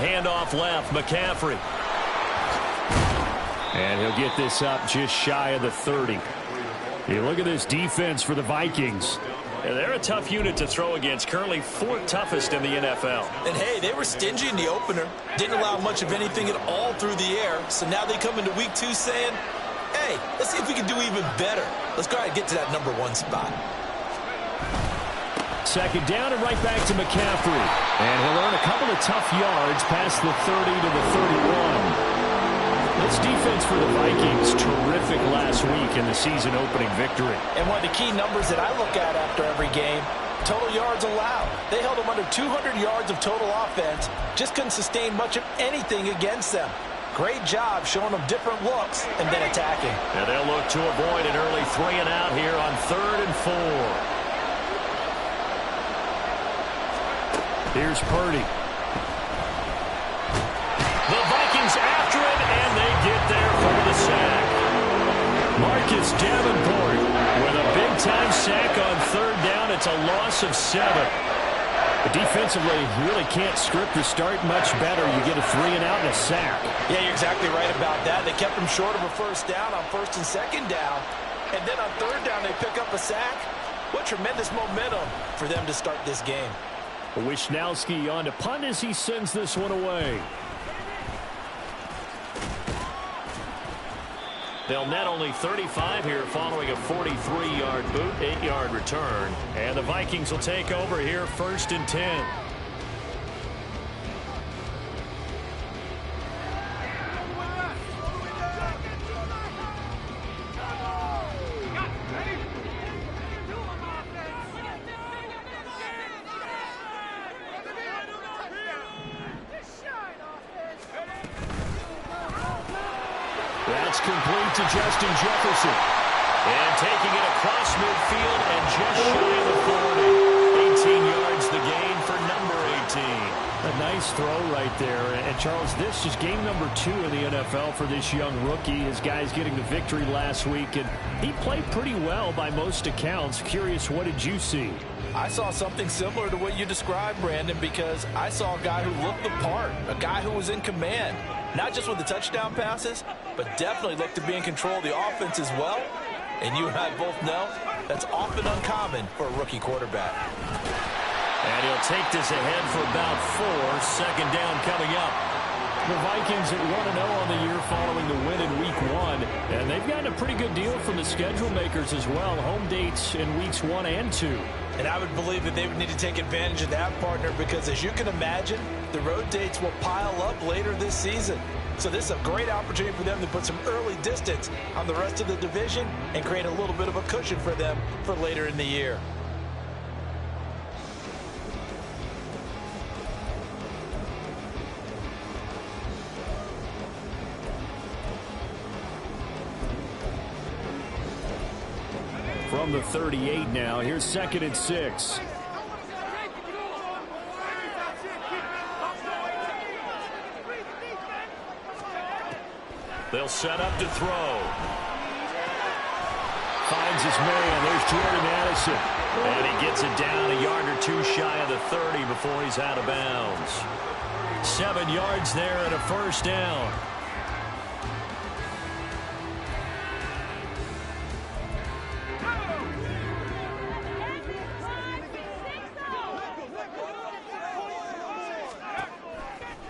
handoff left, McCaffrey. And he'll get this up just shy of the 30. You look at this defense for the Vikings. Yeah, they're a tough unit to throw against, currently 4th toughest in the NFL. And, hey, they were stingy in the opener. Didn't allow much of anything at all through the air. So now they come into week 2 saying, hey, let's see if we can do even better. Let's go ahead and get to that #1 spot. Second down and right back to McCaffrey. And he'll earn a couple of tough yards past the 30 to the 31. This defense for the Vikings, terrific last week in the season-opening victory. And one of the key numbers that I look at after every game, total yards allowed. They held them under 200 yards of total offense, just couldn't sustain much of anything against them. Great job showing them different looks and then attacking. And they'll look to avoid an early 3 and out here on 3rd and 4. Here's Purdy. The Vikings after it, and they get there for the sack. Marcus Davenport with a big-time sack on 3rd down. It's a loss of 7. But defensively, you really can't script the start much better. You get a 3 and out and a sack. Yeah, you're exactly right about that. They kept them short of a 1st down on 1st and 2nd down. And then on 3rd down, they pick up a sack. What tremendous momentum for them to start this game. Wisnowski on to punt as he sends this one away. They'll net only 35 here following a 43-yard boot, 8-yard return. And the Vikings will take over here 1st and 10. That's complete to Justin Jefferson. And taking it across midfield and just shy of the 40. 18 yards the gain for number 18. A nice throw right there. And, Charles, this is game number 2 in the NFL for this young rookie. His guys getting the victory last week, and he played pretty well by most accounts. Curious, what did you see? I saw something similar to what you described, Brandon, because I saw a guy who looked the part, a guy who was in command. Not just with the touchdown passes, but definitely looked to be in control of the offense as well. And you and I both know that's often uncommon for a rookie quarterback. And he'll take this ahead for about 4. 2nd down coming up. The Vikings at 1-0 on the year following the win in Week 1. And they've gotten a pretty good deal from the schedule makers as well. Home dates in Weeks 1 and 2. And I would believe that they would need to take advantage of that, partner, because as you can imagine, the road dates will pile up later this season. So this is a great opportunity for them to put some early distance on the rest of the division and create a little bit of a cushion for them for later in the year. From the 38 now, here's 2nd and 6. They'll set up to throw. Finds his man. There's Jordan Addison. And he gets it down a yard or 2 shy of the 30 before he's out of bounds. 7 yards there and a 1st down.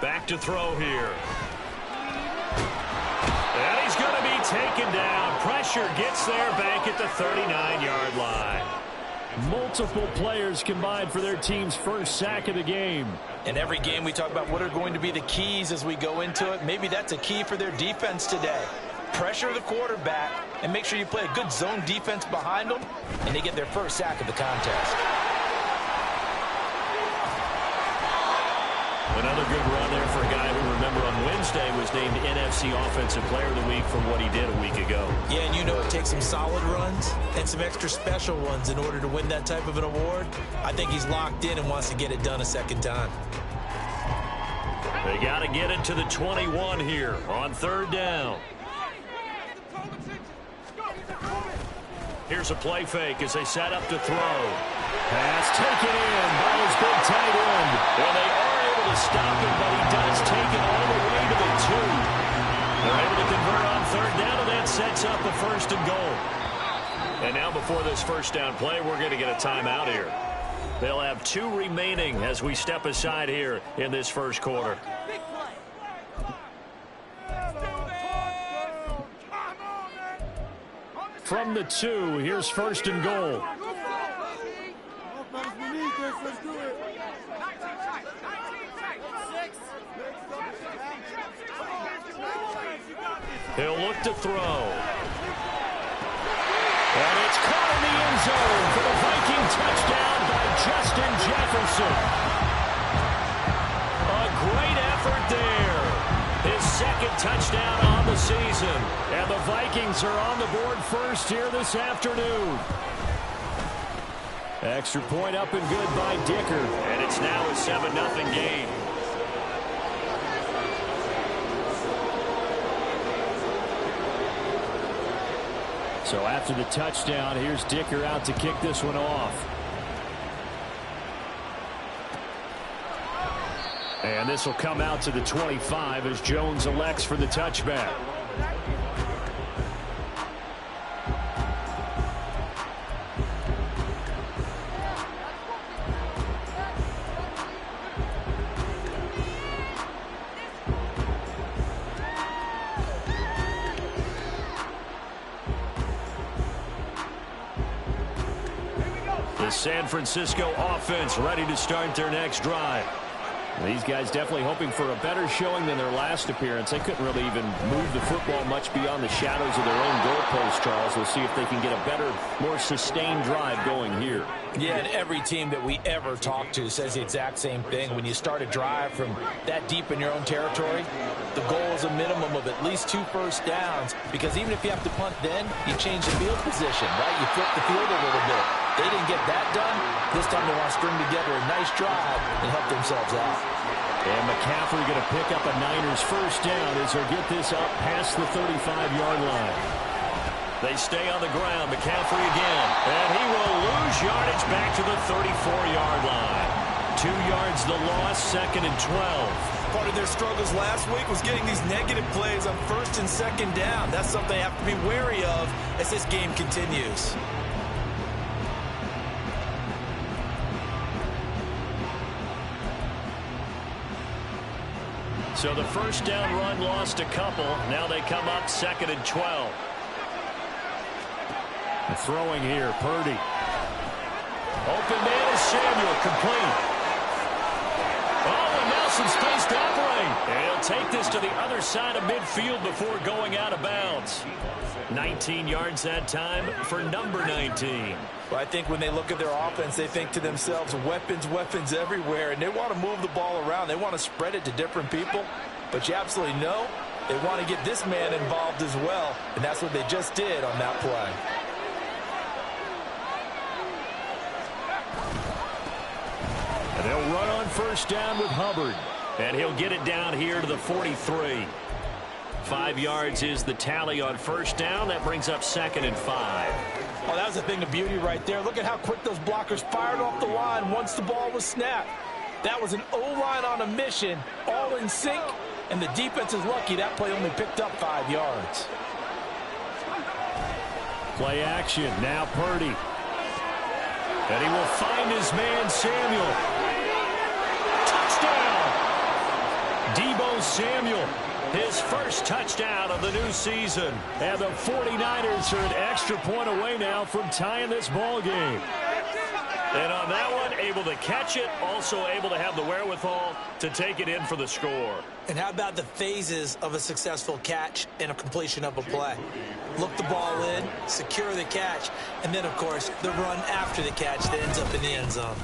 Back to throw here. And he's going to be taken down. Pressure gets there back at the 39-yard line. Multiple players combined for their team's 1st sack of the game. In every game we talk about what are going to be the keys as we go into it. Maybe that's a key for their defense today. Pressure the quarterback and make sure you play a good zone defense behind them, and they get their 1st sack of the contest. Another good run there for a guy who, remember, on Wednesday was named NFC Offensive Player of the Week for what he did a week ago. Yeah, and you know it takes some solid runs and some extra special ones in order to win that type of an award. I think he's locked in and wants to get it done a 2nd time. They got to get it to the 21 here on 3rd down. Here's a play fake as they set up to throw. Pass taken in by his big tight end. Well, they are able to to stop him, but he does take it all the way to the 2. They're able to convert on third down, and that sets up a 1st and goal. And now before this first down play, we're going to get a timeout here. They'll have 2 remaining as we step aside here in this first quarter. From the 2, here's 1st and goal. He'll look to throw. And it's caught in the end zone for the Viking touchdown by Justin Jefferson. A great effort there. His 2nd touchdown on the season. And the Vikings are on the board first here this afternoon. Extra point up and good by Dicker. And it's now a 7-0 game. So after the touchdown, here's Dicker out to kick this one off. And this will come out to the 25 as Jones elects for the touchback. The San Francisco offense ready to start their next drive. These guys definitely hoping for a better showing than their last appearance. They couldn't really even move the football much beyond the shadows of their own goalpost, Charles. We'll see if they can get a better, more sustained drive going here. Yeah, and every team that we ever talk to says the exact same thing. When you start a drive from that deep in your own territory, the goal is a minimum of at least 2 first downs, because even if you have to punt then, you change the field position, right? You flip the field a little bit. They didn't get that done. This time they want to string together a nice drive and help themselves out. And McCaffrey going to pick up a Niners first down as they get this up past the 35-yard line. They stay on the ground. McCaffrey again. And he will lose yardage back to the 34-yard line. 2 yards the loss, 2nd and 12. Part of their struggles last week was getting these negative plays on 1st and 2nd down. That's something they have to be wary of as this game continues. So the first down run lost a couple. Now they come up 2nd and 12. Throwing here, Purdy. Open man is Samuel, complete. Oh, and now some space to operate. And he'll take this to the other side of midfield before going out of bounds. 19 yards that time for number 19. Well, I think when they look at their offense, they think to themselves, weapons, weapons everywhere, and they want to move the ball around. They want to spread it to different people, but you absolutely know they want to get this man involved as well, and that's what they just did on that play. And they'll run on first down with Hubbard, and he'll get it down here to the 43. 5 yards is the tally on first down. That brings up 2nd and 5. Oh, that was a thing of beauty right there. Look at how quick those blockers fired off the line once the ball was snapped. That was an O-line on a mission, all in sync, and the defense is lucky that play only picked up 5 yards. Play action, now Purdy. And he will find his man, Samuel. Touchdown! Deebo Samuel. His first touchdown of the new season. And the 49ers are an extra point away now from tying this ball game. And on that one, able to catch it, also able to have the wherewithal to take it in for the score. And how about the phases of a successful catch and a completion of a play? Look the ball in, secure the catch, and then, of course, the run after the catch that ends up in the end zone.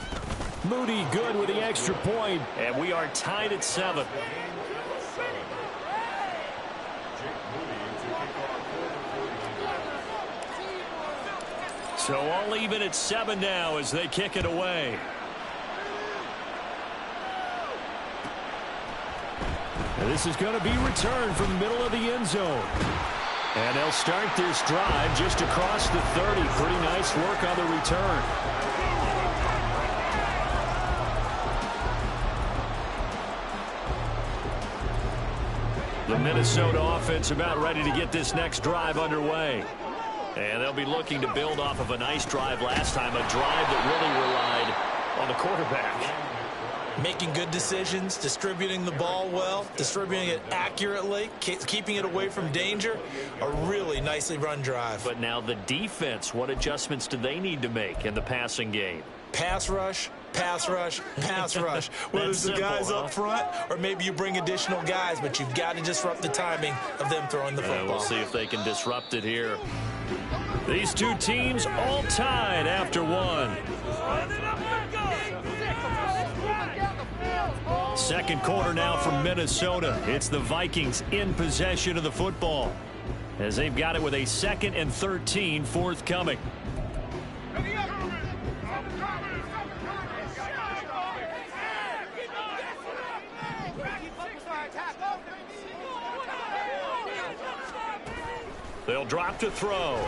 Moody good with the extra point, and we are tied at 7. So all even at 7 now as they kick it away. And this is going to be returned from the middle of the end zone. And they'll start this drive just across the 30. Pretty nice work on the return. The Minnesota offense about ready to get this next drive underway. And they'll be looking to build off of a nice drive last time, a drive that really relied on the quarterback. Making good decisions, distributing the ball well, distributing it accurately, keeping it away from danger. A really nicely run drive. But now the defense, what adjustments do they need to make in the passing game? Pass rush, pass rush, pass rush. Whether it's the guys up front or maybe you bring additional guys, but you've got to disrupt the timing of them throwing the football. We'll see if they can disrupt it here. These two teams all tied after one. Second quarter now from Minnesota. It's the Vikings in possession of the football as they've got it with a 2nd and 13 forthcoming. They'll drop to throw.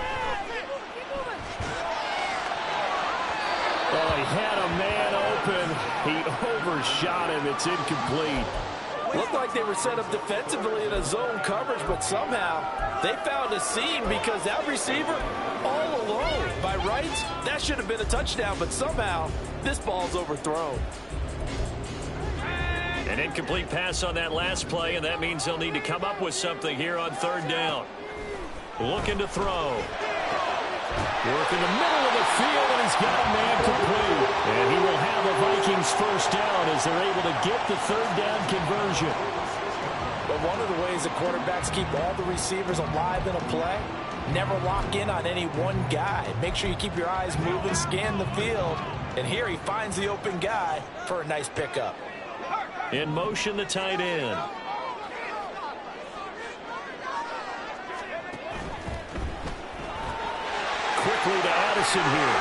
Oh, he had a man open. He overshot him. It's incomplete. Looked like they were set up defensively in a zone coverage, but somehow they found a seam because that receiver all alone. By rights, that should have been a touchdown, but somehow this ball's overthrown. An incomplete pass on that last play, and that means they'll need to come up with something here on 3rd down. Looking to throw. Work in the middle of the field, and he's got a man complete. And he will have the Vikings first down as they're able to get the 3rd down conversion. But one of the ways the quarterbacks keep all the receivers alive in a play, never lock in on any one guy. Make sure you keep your eyes moving, scan the field. And here he finds the open guy for a nice pickup. In motion, the tight end. Quickly to Addison here.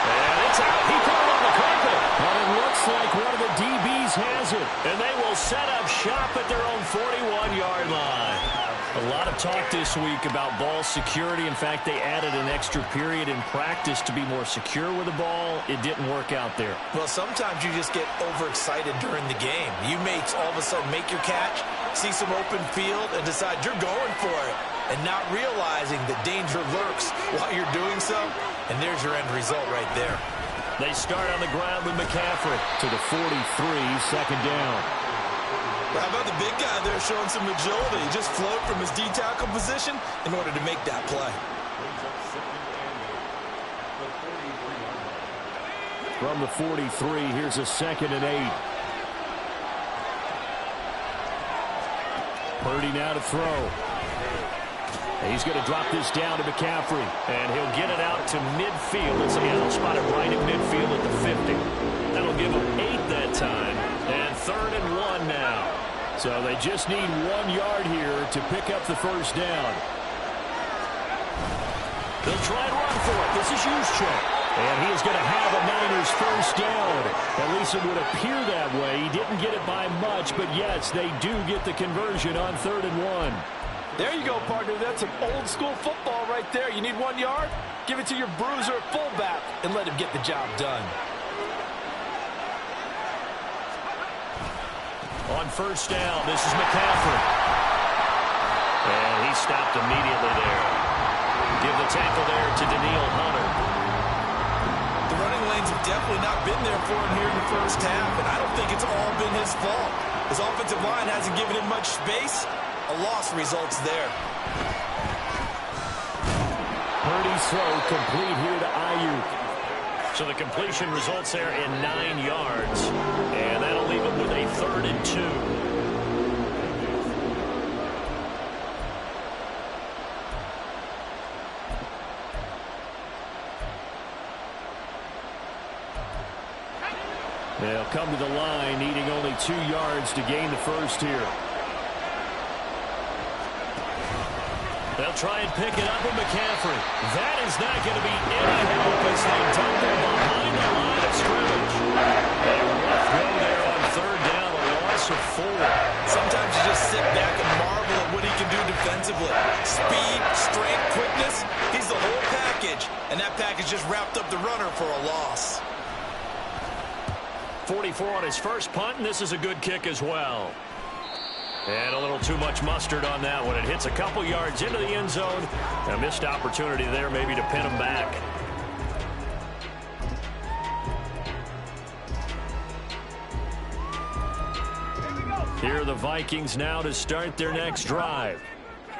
And it's out. He put it on the carpet. But it looks like one of the DBs has it. And they will set up shop at their own 41-yard line. A lot of talk this week about ball security. In fact, they added an extra period in practice to be more secure with the ball. It didn't work out there. Well, sometimes you just get overexcited during the game. You may all of a sudden make your catch, see some open field, and decide you're going for it, and not realizing that danger lurks while you're doing so. And there's your end result right there. They start on the ground with McCaffrey to the 43, 2nd down. How about the big guy there showing some agility? He just float from his D-tackle position in order to make that play. From the 43, here's a 2nd and 8. Purdy now to throw. He's going to drop this down to McCaffrey, and he'll get it out to midfield. Let's see, he'll spot it right at midfield at the 50. That'll give him 8 that time, and 3rd and 1 now. So they just need 1 yard here to pick up the first down. They'll try and run for it. This is Usba. And he is going to have a Niners first down. At least it would appear that way. He didn't get it by much, but yes, they do get the conversion on 3rd and 1. There you go, partner. That's some old-school football right there. You need 1 yard? Give it to your bruiser fullback and let him get the job done. On first down, this is McCaffrey. And he stopped immediately there. Give the tackle there to Daniil Hunter. The running lanes have definitely not been there for him here in the first half, and I don't think it's all been his fault. His offensive line hasn't given him much space. A loss results there. Purdy's throw complete here to Ayuk. So the completion results there in 9 yards. And that'll leave him with a 3rd and 2. They'll come to the line, needing only 2 yards to gain the first here. They'll try and pick it up with McCaffrey. That is not going to be any help as they dump him behind the line of scrimmage. They rough go there on 3rd down, a loss of 4. Sometimes you just sit back and marvel at what he can do defensively. Speed, strength, quickness, he's the whole package. And that package just wrapped up the runner for a loss. 44 on his first punt, and this is a good kick as well. And a little too much mustard on that one. It hits a couple yards into the end zone. A missed opportunity there maybe to pin him back. Here are the Vikings now to start their next drive.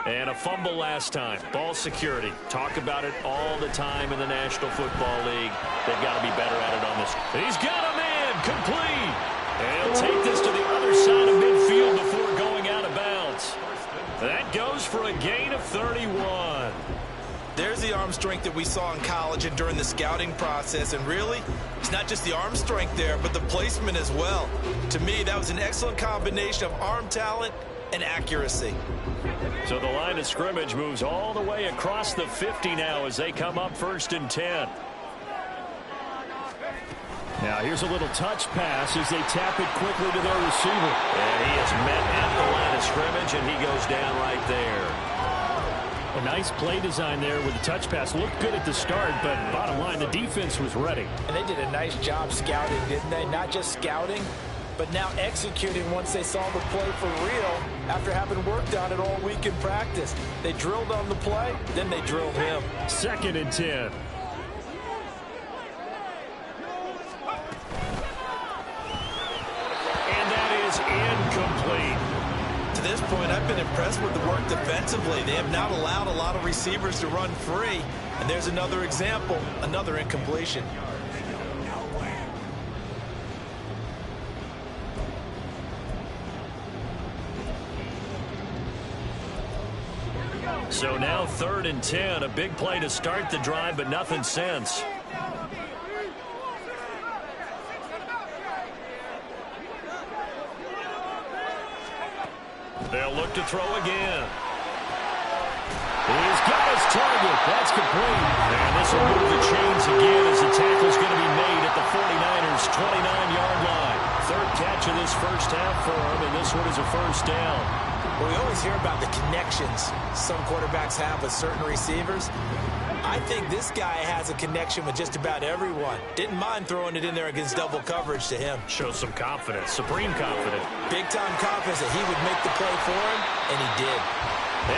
And a fumble last time. Ball security. Talk about it all the time in the National Football League. They've got to be better at it on this. He's got a man. Complete. And he'll take this to the other side of midfield before going out of bounds. That goes for a gain of 31. There's the arm strength that we saw in college and during the scouting process. And really, it's not just the arm strength there, but the placement as well. To me, that was an excellent combination of arm talent and accuracy. So the line of scrimmage moves all the way across the 50 now as they come up 1st and 10. Now here's a little touch pass as they tap it quickly to their receiver. And he is met at the line of scrimmage, and he goes down right there. A nice play design there with the touch pass. Looked good at the start, but bottom line, the defense was ready. And they did a nice job scouting, didn't they? Not just scouting, but now executing once they saw the play for real after having worked on it all week in practice. They drilled on the play, then they drilled him. 2nd and 10. And that is incomplete. To this point, I've been impressed with the work defensively. They have not allowed a lot of receivers to run free. And there's another example, another incompletion. So now 3rd and 10. A big play to start the drive, but nothing since. They'll look to throw again. He's got his target. That's complete. And this will move the chains again as the tackle's going to be made at the 49ers' 29-yard line. 3rd catch of this first half for him, and this one is a 1st down. Well, we always hear about the connections some quarterbacks have with certain receivers. I think this guy has a connection with just about everyone. Didn't mind throwing it in there against double coverage to him. Shows some confidence, supreme confidence. Big-time confidence that he would make the play for him, and he did.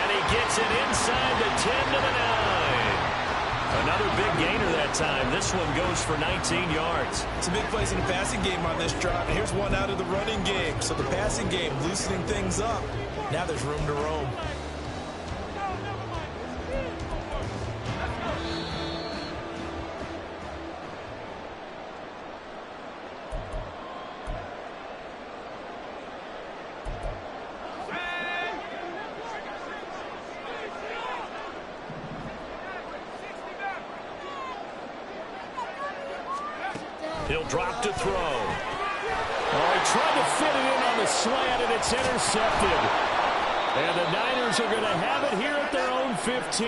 And he gets it inside the 10 to the 9. Another big gainer that time. This one goes for 19 yards. Some big plays in the passing game on this drive. And here's one out of the running game. So the passing game loosening things up. Now there's room to roam. He'll drop to throw. Oh, he tried to fit it in on the slant, and it's intercepted. And the Niners are going to have it here at their own 15.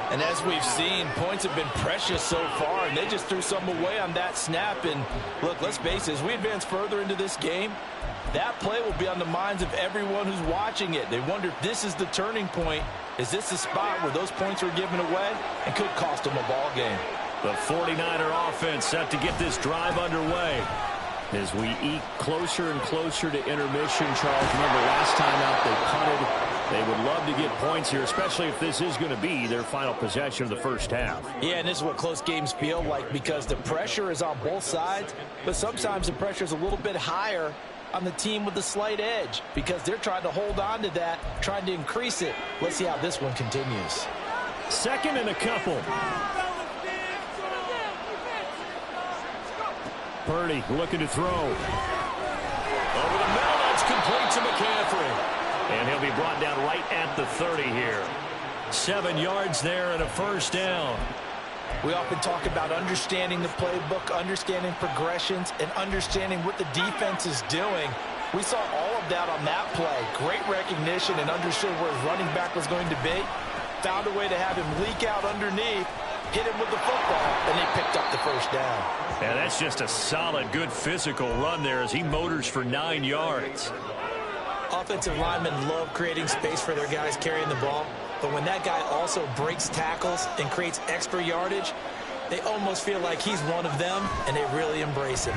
And as we've seen, points have been precious so far, and they just threw some away on that snap. And look, let's face it, as we advance further into this game, that play will be on the minds of everyone who's watching it. They wonder if this is the turning point. Is this the spot where those points are given away and could cost them a ball game? The 49er offense set to get this drive underway. As we eke closer and closer to intermission, Charles, remember last time out they punted. They would love to get points here, especially if this is going to be their final possession of the first half. Yeah, and this is what close games feel like because the pressure is on both sides, but sometimes the pressure is a little bit higher on the team with the slight edge because they're trying to hold on to that, trying to increase it. Let's see how this one continues. 2nd and a couple. Purdy looking to throw. Over the middle, that's complete to McCaffrey. And he'll be brought down right at the 30 here. 7 yards there and a 1st down. We often talk about understanding the playbook, understanding progressions, and understanding what the defense is doing. We saw all of that on that play. Great recognition and understood where his running back was going to be. Found a way to have him leak out underneath, hit him with the football, and they picked up the 1st down. Yeah, that's just a solid, good physical run there as he motors for 9 yards. Offensive linemen love creating space for their guys carrying the ball, but when that guy also breaks tackles and creates extra yardage, they almost feel like he's one of them, and they really embrace him.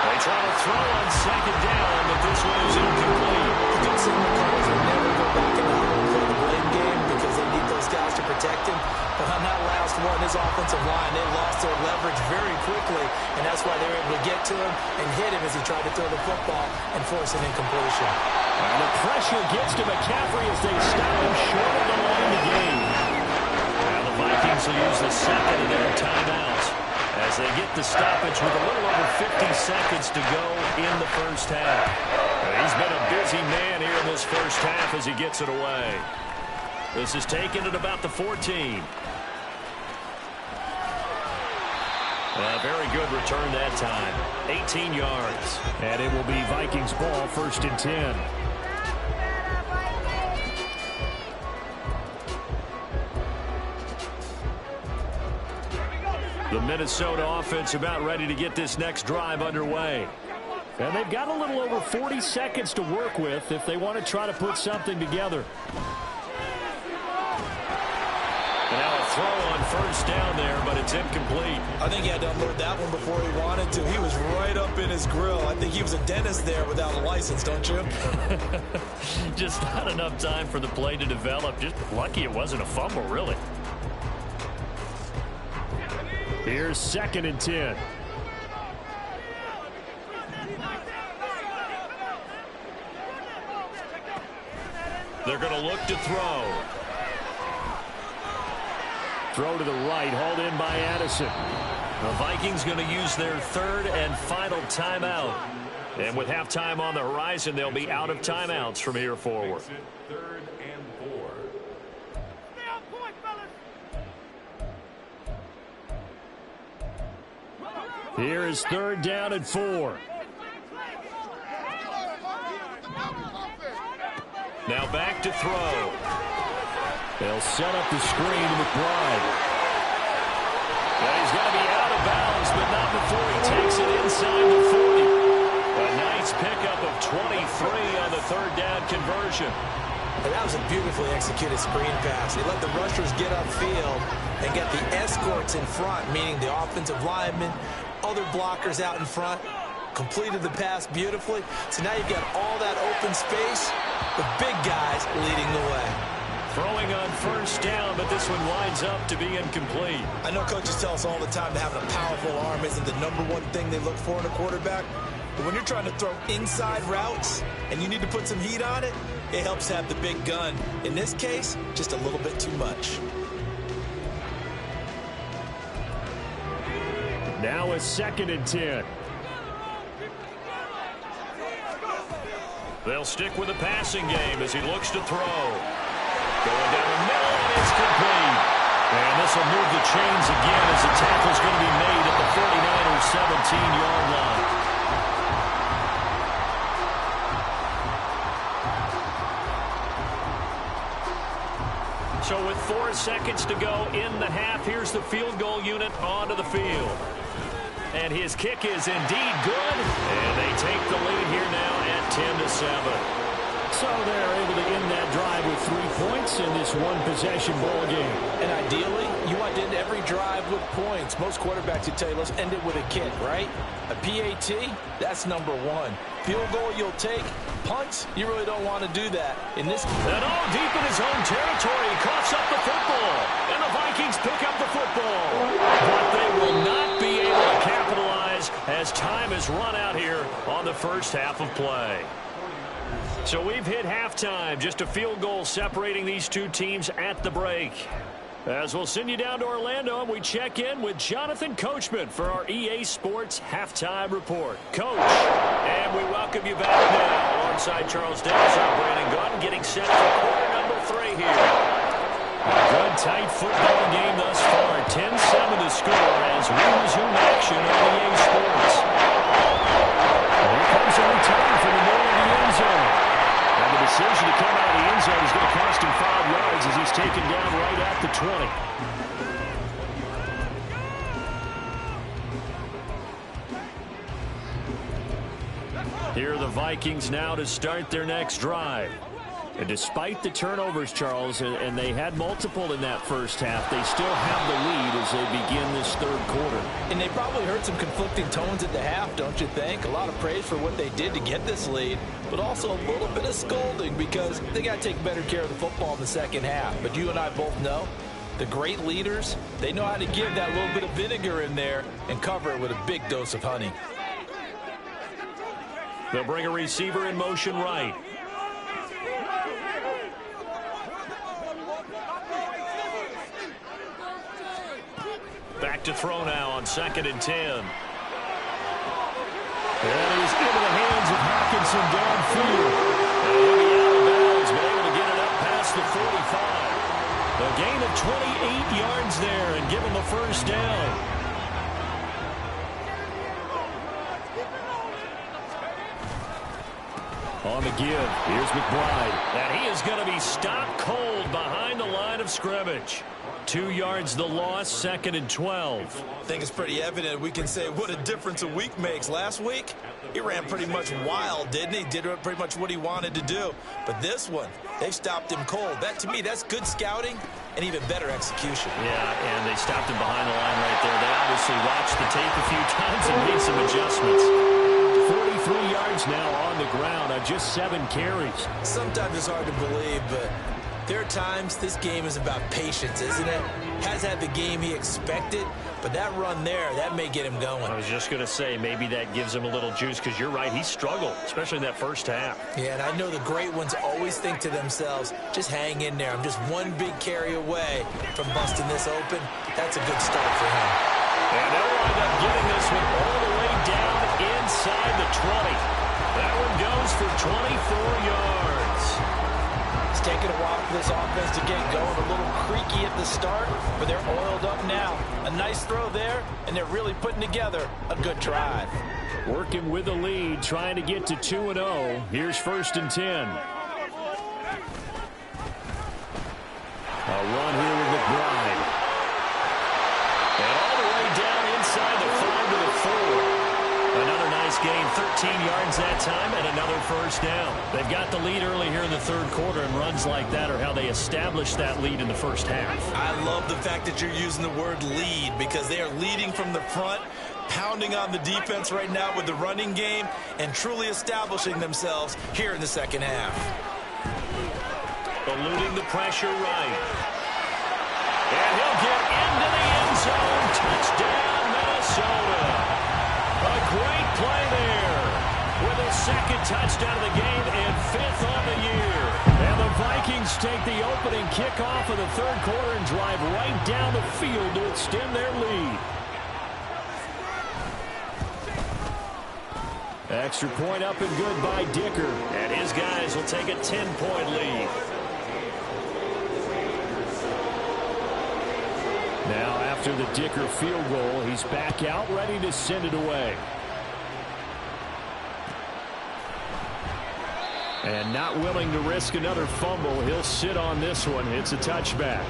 They try to throw on second down, but this one is incomplete. The good thing the Cardinals will never go back in that and play the blame game because they need those guys to protect him. But on that last one, his offensive line, they lost their leverage very quickly, and that's why they were able to get to him and hit him as he tried to throw the football and force an incompletion. And the pressure gets to McCaffrey as they stop him short of the line of the game. Now the Vikings will use the second of their timeouts as they get the stoppage with a little over 50 seconds to go in the first half. He's been a busy man here in this first half as he gets it away. This is taken at about the 14. A very good return that time. 18 yards. And it will be Vikings ball, 1st and 10. The Minnesota offense about ready to get this next drive underway. And they've got a little over 40 seconds to work with if they want to try to put something together. And now a throw on first down there, but it's incomplete. I think he had to unload that one before he wanted to. He was right up in his grill. I think he was a dentist there without a license, don't you? Just not enough time for the play to develop. Just lucky it wasn't a fumble, really. Here's 2nd and 10. They're going to look to throw. Throw to the right, hauled in by Addison. The Vikings going to use their 3rd and final timeout. And with halftime on the horizon, they'll be out of timeouts from here forward. 3rd and 4. Stay on point, fellas. Here is 3rd down and 4. Now back to throw. They'll set up the screen to McBride. Well, he's going to be out of bounds, but not before he takes it inside the 40. A nice pickup of 23 on the 3rd down conversion. And that was a beautifully executed screen pass. He let the rushers get upfield and get the escorts in front, meaning the offensive linemen, other blockers out in front, completed the pass beautifully. So now you've got all that open space, the big guys leading the way. Throwing on first down, but this one winds up to be incomplete. I know coaches tell us all the time that having a powerful arm isn't the #1 thing they look for in a quarterback. But when you're trying to throw inside routes and you need to put some heat on it, it helps have the big gun. In this case, just a little bit too much. Now a 2nd and 10. They'll stick with the passing game as he looks to throw. Going down the middle, and it's complete. And this will move the chains again as the tackle's going to be made at the 49ers' 17-yard line. So with 4 seconds to go in the half, here's the field goal unit onto the field. And his kick is indeed good. And they take the lead here now at 10-7. So they're able to end that drive with 3 points in this one-possession ball game. And ideally, you want to end every drive with points. Most quarterbacks would tell you, let's end it with a kick, right? A PAT, that's #1. Field goal you'll take. Punts, you really don't want to do that. In this, and all deep in his own territory, he coughs up the football. And the Vikings pick up the football. But they will not be able to capitalize as time has run out here on the first half of play. So we've hit halftime. Just a field goal separating these two teams at the break. As we'll send you down to Orlando, and we check in with Jonathan Coachman for our EA Sports Halftime Report. Coach, and we welcome you back now alongside Charles Davis. I'm Brandon Gunn getting set for quarter number 3 here. A good, tight football game thus far. 10-7 to score as we resume action on EA Sports. Here comes a return from the middle of the end zone. And the decision to come out of the end zone is going to cost him 5 yards as he's taken down right at the 20. Here are the Vikings now to start their next drive. And despite the turnovers, Charles, and they had multiple in that first half, they still have the lead as they begin this third quarter. And they probably heard some conflicting tones at the half, don't you think? A lot of praise for what they did to get this lead, but also a little bit of scolding because they got to take better care of the football in the second half. But you and I both know the great leaders, they know how to give that little bit of vinegar in there and cover it with a big dose of honey. They'll bring a receiver in motion right. Back to throw now on 2nd and 10. And he's into the hands of Hawkinson downfield. And he'll be out of bounds, but able to get it up past the 45. A gain of 28 yards there and give him the first down. On the give, here's McBride. And he is going to be stopped cold behind the line of scrimmage. 2 yards the loss, 2nd and 12. I think it's pretty evident we can say what a difference a week makes. Last week, he ran pretty much wild, didn't he? Did pretty much what he wanted to do. But this one, they've stopped him cold. That, to me, that's good scouting and even better execution. Yeah, and they stopped him behind the line right there. They obviously watched the tape a few times and made some adjustments. 43 yards now on the ground on just 7 carries. Sometimes it's hard to believe, but there are times this game is about patience, isn't it? Has had the game he expected, but that run there, that may get him going. I was just going to say, maybe that gives him a little juice because you're right, he struggled, especially in that first half. Yeah, and I know the great ones always think to themselves, just hang in there. I'm just one big carry away from busting this open. That's a good start for him. And they'll wind up getting this one all the way down inside the 20. That one goes for 24 yards. It's taken a while for this offense to get going. A little creaky at the start, but they're oiled up now. A nice throw there, and they're really putting together a good drive. Working with the lead, trying to get to 2-0. Here's 1st and 10. A run here with McBride. And all the way down inside the 5 to the 4. Another nice gain, 13 yards that time, and another first down. They've got the lead early here in the third quarter, and runs like that are how they establish that lead in the first half. I love the fact that you're using the word lead because they are leading from the front, pounding on the defense right now with the running game, and truly establishing themselves here in the second half. Eluding the pressure right. And he'll get into the end zone. Touchdown, Minnesota. A great play there with a 2nd touchdown of the game and 5th on the year. And the Vikings take the opening kickoff of the third quarter and drive right down the field to extend their lead. Extra point up and good by Dicker. And his guys will take a 10-point lead. Now after the Dicker field goal, he's back out ready to send it away. And not willing to risk another fumble, he'll sit on this one. It's a touchback.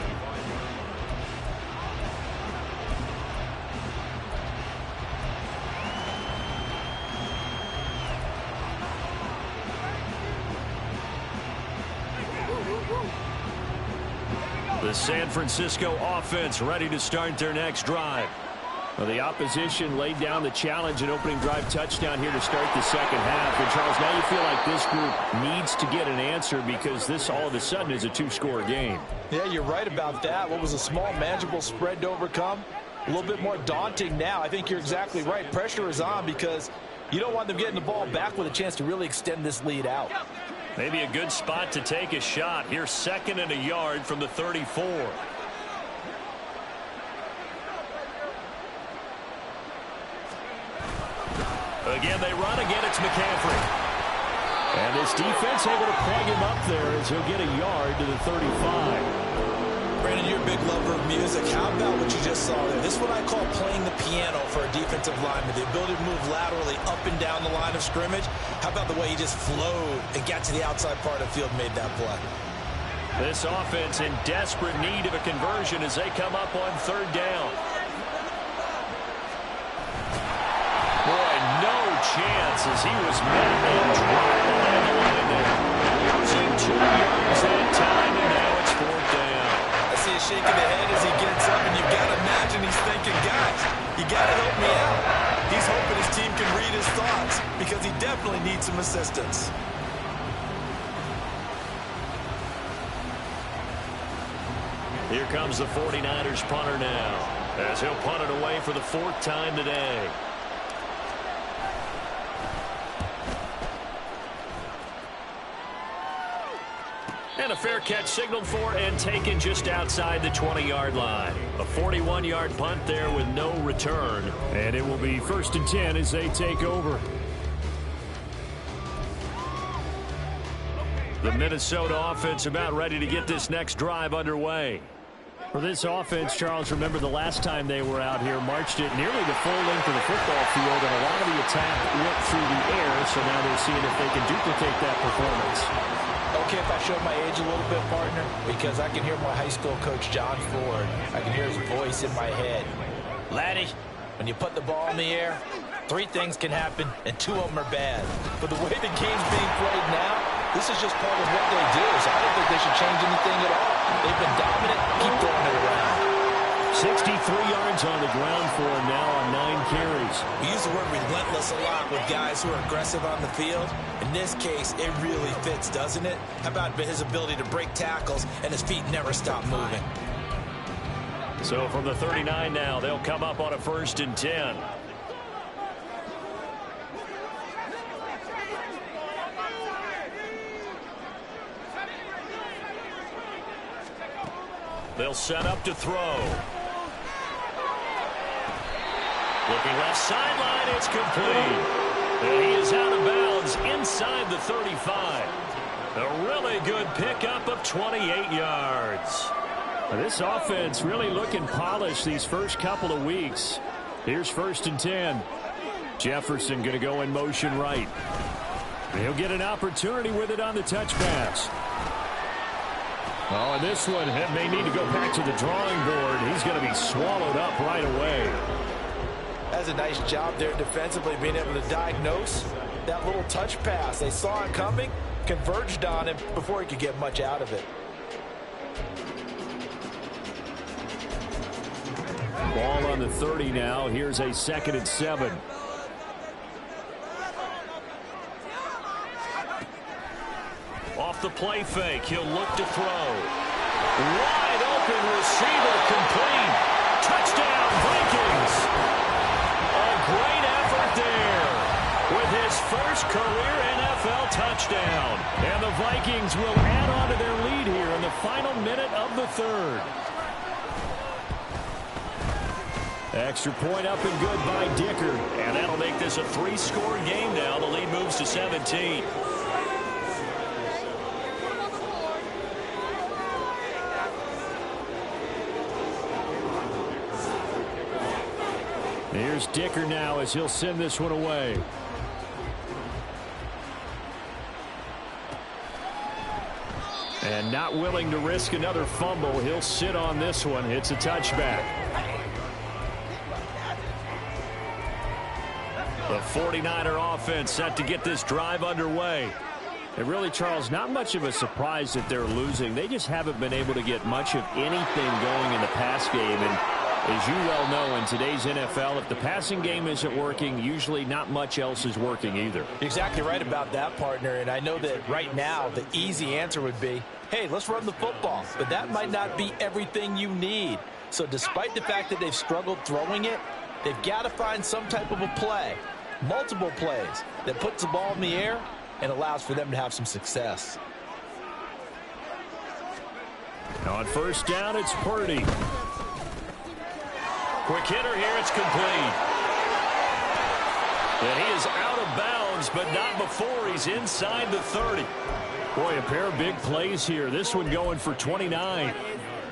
The San Francisco offense ready to start their next drive. Well, the opposition laid down the challenge and opening drive touchdown here to start the second half. And, Charles, now you feel like this group needs to get an answer because this all of a sudden is a 2-score game. Yeah, you're right about that. What was a small, manageable spread to overcome, a little bit more daunting now. I think you're exactly right. Pressure is on because you don't want them getting the ball back with a chance to really extend this lead out. Maybe a good spot to take a shot. Here's 2nd and a yard from the 34. Again, they run. Again, it's McCaffrey. And this defense able to plug him up there as he'll get a yard to the 35. Brandon, you're a big lover of music. How about what you just saw there? This is what I call playing the piano for a defensive lineman. The ability to move laterally up and down the line of scrimmage. How about the way he just flowed and got to the outside part of the field and made that play? This offense in desperate need of a conversion as they come up on 3rd down. Boy, no chance as he was met and dropped behind the line there. Losing 2 2 yards that time, and now it's 4th down. I see a shake of the head as he gets up, and you've got to imagine he's thinking, guys, you got to help me out. He's hoping his team can read his thoughts because he definitely needs some assistance. Here comes the 49ers punter now, as he'll punt it away for the 4th time today. And a fair catch signaled for and taken just outside the 20-yard line. A 41-yard punt there with no return. And it will be 1st and 10 as they take over. The Minnesota offense about ready to get this next drive underway. For this offense, Charles, remember the last time they were out here, marched it nearly the full length of the football field, and a lot of the attack went through the air, so now they're seeing if they can duplicate that performance. Okay, if I show my age a little bit, partner, because I can hear my high school coach, John Ford. I can hear his voice in my head. Laddie, when you put the ball in the air, 3 things can happen, and 2 of them are bad. But the way the game's being played now, this is just part of what they do, so I don't think they should change anything at all. They've been dominant. Keep throwing it around. 63 yards on the ground for him now on 9 carries. We use the word relentless a lot with guys who are aggressive on the field. In this case, it really fits, doesn't it? How about his ability to break tackles and his feet never stop moving? So from the 39 now, they'll come up on a 1st and 10. They'll set up to throw. Looking left sideline, it's complete. And he is out of bounds inside the 35. A really good pickup of 28 yards. This offense really looking polished these first couple of weeks. Here's 1st and 10. Jefferson going to go in motion right. He'll get an opportunity with it on the touch pass. Oh, and this one may need to go back to the drawing board. He's going to be swallowed up right away. That's a nice job there defensively, being able to diagnose that little touch pass. They saw it coming, converged on him before he could get much out of it. Ball on the 30 now. Here's a 2nd and 7. Off the play fake, he'll look to throw. Wide open receiver, complete. Touchdown, Vikings. A great effort there with his first career NFL touchdown. And the Vikings will add on to their lead here in the final minute of the 3rd. Extra point up and good by Dicker. And that'll make this a 3-score game now. The lead moves to 17. Here's Dicker now as he'll send this one away. And not willing to risk another fumble. He'll sit on this one. It's a touchback. The 49er offense set to get this drive underway. And really, Charles, not much of a surprise that they're losing. They just haven't been able to get much of anything going in the pass game. And as you well know, in today's NFL, if the passing game isn't working, usually not much else is working either. You're exactly right about that, partner. And I know that right now the easy answer would be, hey, let's run the football. But that might not be everything you need. So despite the fact that they've struggled throwing it, they've got to find some type of a play, multiple plays, that puts the ball in the air and allows for them to have some success. On 1st down, it's Purdy. Quick hitter here, it's complete. And he is out of bounds, but not before he's inside the 30. Boy, a pair of big plays here. This one going for 29.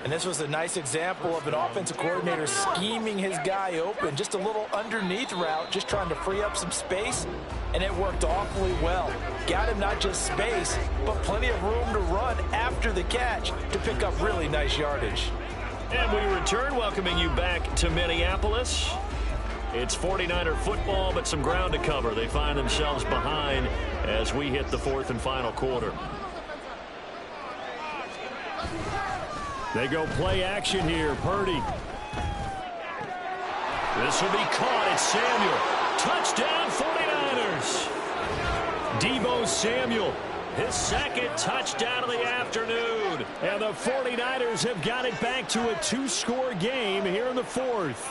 And this was a nice example of an offensive coordinator scheming his guy open. Just a little underneath route, just trying to free up some space, and it worked awfully well. Got him not just space, but plenty of room to run after the catch to pick up really nice yardage. And we return, welcoming you back to Minneapolis. It's 49er football, but some ground to cover. They find themselves behind as we hit the 4th and final quarter. They go play action here. Purdy. This will be caught. It's Samuel. Touchdown 49ers. Deebo Samuel. His second touchdown of the afternoon. And the 49ers have got it back to a 2-score game here in the fourth.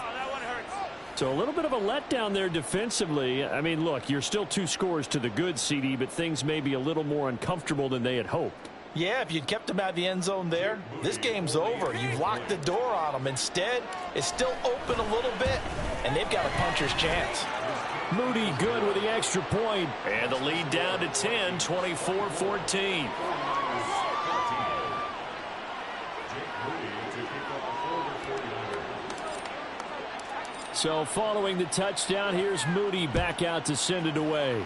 So a little bit of a letdown there defensively. I mean, look, you're still 2 scores to the good, CD, but things may be a little more uncomfortable than they had hoped. Yeah, if you'd kept him out of the end zone there, this game's over. You've locked the door on him. Instead, it's still open a little bit, and they've got a puncher's chance. Moody good with the extra point. And the lead down to 10, 24-14. So following the touchdown, here's Moody back out to send it away.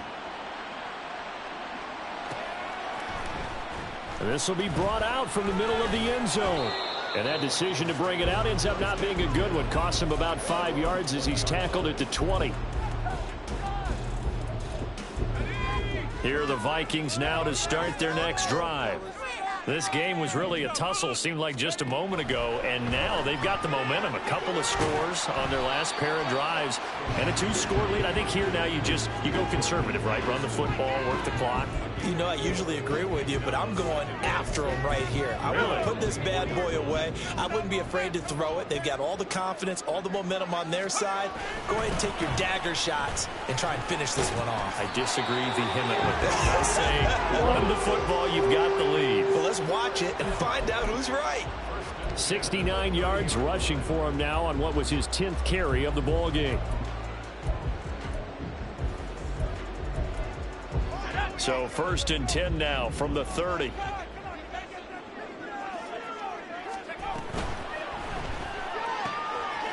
This will be brought out from the middle of the end zone. And that decision to bring it out ends up not being a good one. Costs him about 5 yards as he's tackled at the 20. Here are the Vikings now to start their next drive. This game was really a tussle, seemed like just a moment ago, and now they've got the momentum. A couple of scores on their last pair of drives, and a 2-score lead. I think here now you go conservative, right? Run the football, work the clock. You know, I usually agree with you, but I'm going after him right here. I want to put this bad boy away. I wouldn't be afraid to throw it. They've got all the confidence, all the momentum on their side. Go ahead and take your dagger shots and try and finish this one off. I disagree vehemently. I say run the football, you've got the lead. Well, let's watch it and find out who's right. 69 yards rushing for him now on what was his 10th carry of the ball game. So 1st and 10 now from the 30.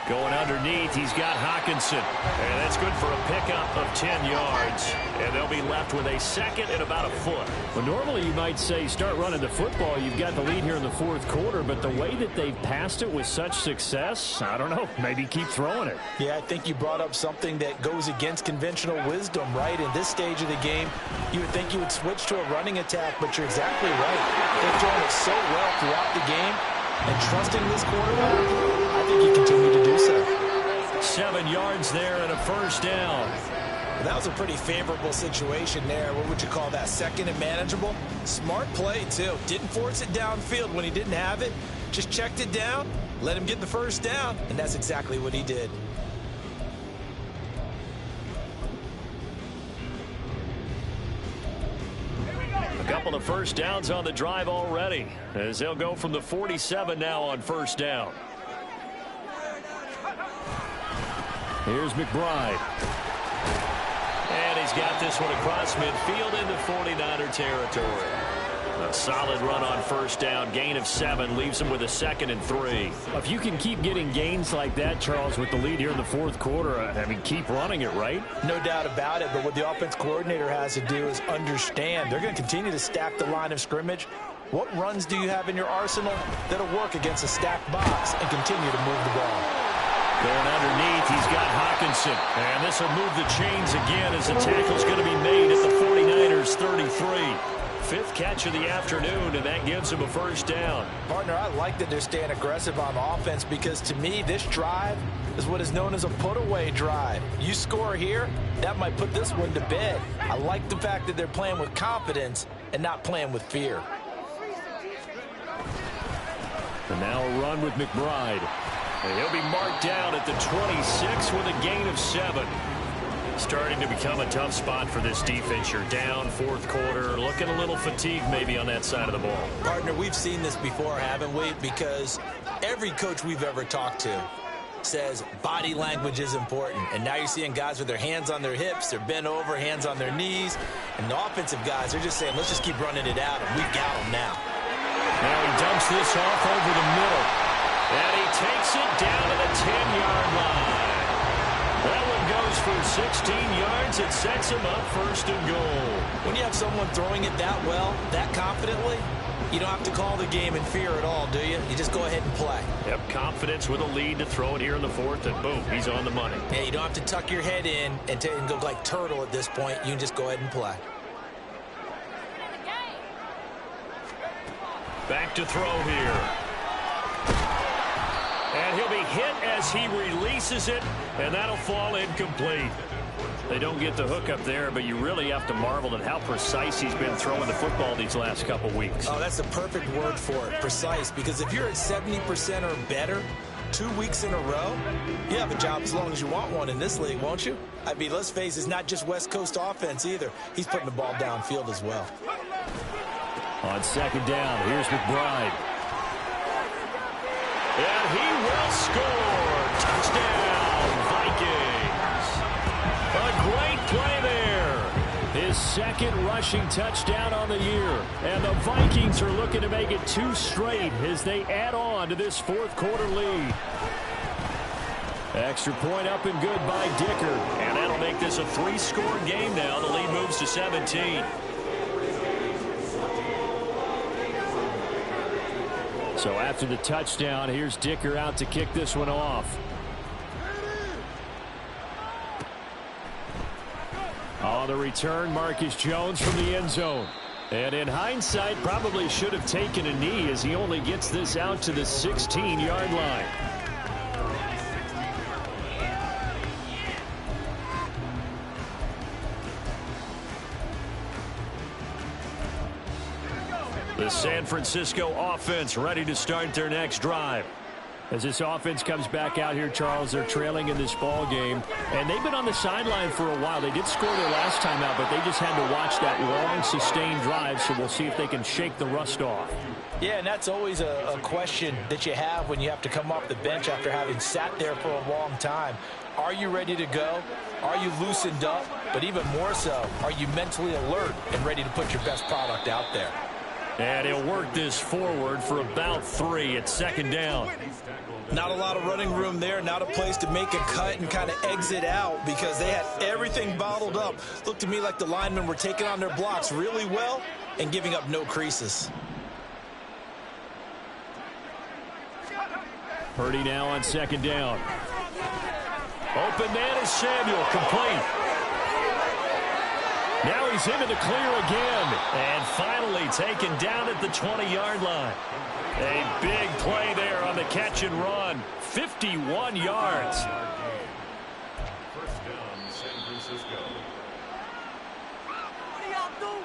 Going underneath, he's got Hawkinson. And that's good for a pickup of 10 yards. And they'll be left with a second and about a foot. Well, normally you might say start running the football. You've got the lead here in the fourth quarter. But the way that they've passed it with such success, I don't know, maybe keep throwing it. Yeah, I think you brought up something that goes against conventional wisdom, right? In this stage of the game, you would think you would switch to a running attack, but you're exactly right. They've thrown it so well throughout the game. And trusting this quarterback, I think you continue to do so. 7 yards there and a first down. Well, that was a pretty favorable situation there. What would you call that? Second and manageable? Smart play, too. Didn't force it downfield when he didn't have it. Just checked it down, let him get the first down, and that's exactly what he did. Couple of first downs on the drive already as they'll go from the 47 now on first down. Here's McBride. And he's got this one across midfield into 49er territory. A solid run on first down. Gain of 7 leaves him with a 2nd and 3. If you can keep getting gains like that, Charles, with the lead here in the fourth quarter, I mean, keep running it, right? No doubt about it, but what the offense coordinator has to do is understand they're going to continue to stack the line of scrimmage. What runs do you have in your arsenal that'll work against a stacked box and continue to move the ball? Going underneath, he's got Hawkinson. And this will move the chains again as the tackle's going to be made at the 49ers 33. 5th catch of the afternoon, and that gives him a first down. Partner, I like that they're staying aggressive on offense because, to me, this drive is what is known as a put-away drive. You score here, that might put this one to bed. I like the fact that they're playing with confidence and not playing with fear. And now a run with McBride. And he'll be marked down at the 26 with a gain of 7. Starting to become a tough spot for this defense. You're down fourth quarter, looking a little fatigued maybe on that side of the ball. Partner, we've seen this before, haven't we? Because every coach we've ever talked to says body language is important. And now you're seeing guys with their hands on their hips, they're bent over, hands on their knees. And the offensive guys, they're just saying, let's just keep running it out, and we've got them now. Now he dumps this off over the middle. And he takes it down to the 10-yard line. That one goes for 16 yards. It sets him up 1st and goal. When you have someone throwing it that well, that confidently, you don't have to call the game in fear at all, do you? You just go ahead and play. Yep, confidence with a lead to throw it here in the 4th, and boom, he's on the money. Yeah, you don't have to tuck your head in and go like turtle at this point. You can just go ahead and play. Back to throw here. And he'll be hit as he releases it, and that'll fall incomplete. They don't get the hook up there, but you really have to marvel at how precise he's been throwing the football these last couple weeks. Oh, that's the perfect word for it, precise, because if you're at 70% or better 2 weeks in a row, you have a job as long as you want one in this league, won't you? I mean, let's face it, it's not just West Coast offense either. He's putting the ball downfield as well. On second down, here's McBride. And he will score. Touchdown, Vikings. A great play there. His second rushing touchdown on the year. And the Vikings are looking to make it 2 straight as they add on to this fourth quarter lead. Extra point up and good by Dicker. And that'll make this a 3-score game now. The lead moves to 17. So after the touchdown, here's Dicker out to kick this one off. On the return, Marcus Jones from the end zone. And in hindsight, probably should have taken a knee as he only gets this out to the 16-yard line. The San Francisco offense ready to start their next drive. As this offense comes back out here, Charles, they're trailing in this ball game. And they've been on the sideline for a while. They did score their last time out, but they just had to watch that long, sustained drive. So we'll see if they can shake the rust off. Yeah, and that's always a question that you have when you have to come off the bench after having sat there for a long time. Are you ready to go? Are you loosened up? But even more so, are you mentally alert and ready to put your best product out there? And he'll work this forward for about 3 at second down. Not a lot of running room there, not a place to make a cut and kind of exit out because they had everything bottled up. Looked to me like the linemen were taking on their blocks really well and giving up no creases. Purdy now on second down. Open man is Samuel, complete. Now he's into the clear again. And finally taken down at the 20-yard line. A big play there on the catch and run. 51 yards. First down, San Francisco. What are y'all doing?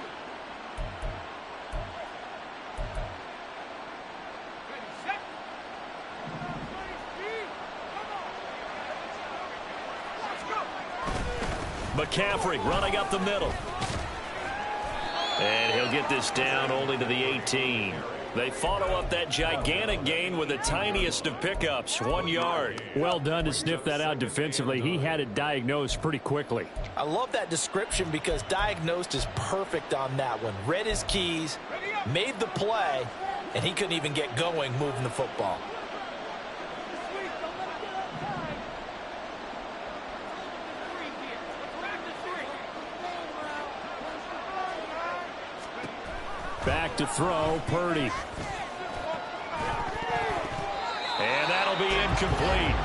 Ready, set. Let's go. McCaffrey running up the middle. And he'll get this down only to the 18. They follow up that gigantic gain with the tiniest of pickups, 1 yard. Well done to sniff that out defensively. He had it diagnosed pretty quickly. I love that description because diagnosed is perfect on that one. Read his keys, made the play, and he couldn't even get going moving the football. Back to throw, Purdy. And that'll be incomplete.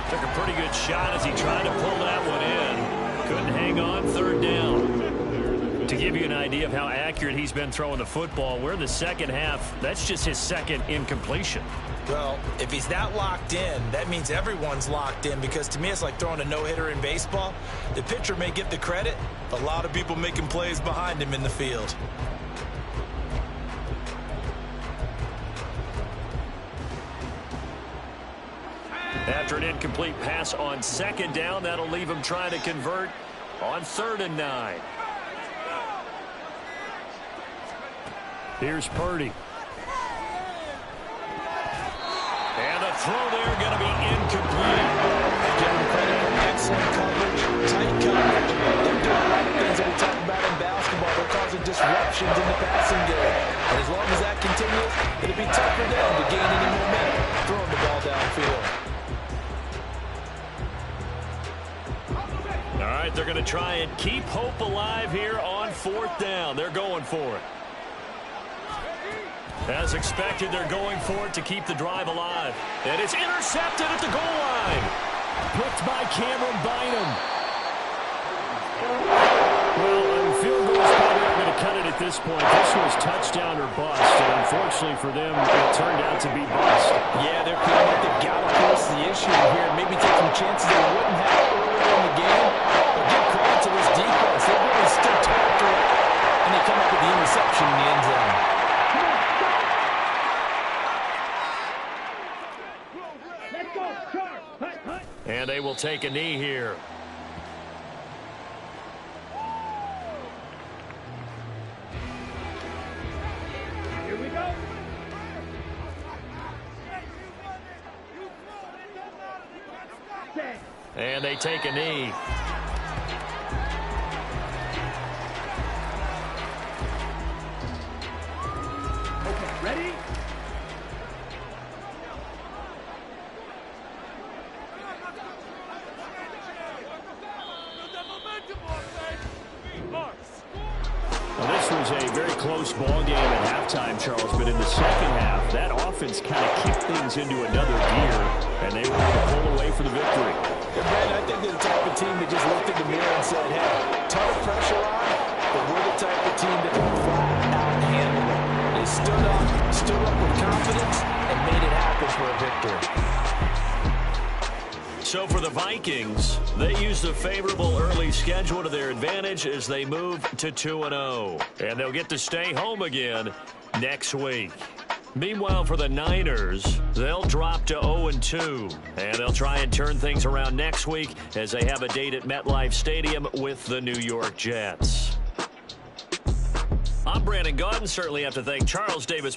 Took a pretty good shot as he tried to pull that one in. Couldn't hang on, third down. To give you an idea of how accurate he's been throwing the football, we're in the second half. That's just his second incompletion. Well, if he's that locked in, that means everyone's locked in because to me it's like throwing a no-hitter in baseball. The pitcher may get the credit, but a lot of people making plays behind him in the field. After an incomplete pass on second down, that'll leave him trying to convert on 3rd and 9. Here's Purdy. And the throw there going to be incomplete. Give him credit for excellent coverage, tight coverage. They're doing a lot of things that we talk about in basketball. They're causing disruptions in the passing game. And as long as that continues, it'll be tough for them to gain any momentum throwing the ball downfield. All right, they're going to try and keep hope alive here on 4th down. They're going for it. As expected, they're going for it to keep the drive alive. And it's intercepted at the goal line. Picked by Cameron Bynum. Well, the field goal is probably not going to cut it at this point. This was touchdown or bust, and unfortunately for them, it turned out to be bust. Yeah, they're feeling like they've got to force the issue here and maybe take some chances they wouldn't have earlier in the game. But give credit to this defense. They really stood tall through it, and they come up with the interception in the end zone. And they will take a knee here. Here we go. And they take a knee. Okay, ready? Well, this was a very close ball game at halftime, Charles, but in the second half, that offense kind of kicked things into another gear, and they were able to pull away for the victory. Yeah, Brandon, I think they're the type of team that just looked in the mirror and said, hey, ton of pressure on, but we're the type of team that can flat out handle it. They stood up with confidence, and made it happen for a victory. So for the Vikings, they used a favorable early schedule to their advantage as they move to 2-0. And they'll get to stay home again next week. Meanwhile, for the Niners, they'll drop to 0-2. And they'll try and turn things around next week as they have a date at MetLife Stadium with the New York Jets. I'm Brandon Gaudin. Certainly have to thank Charles Davis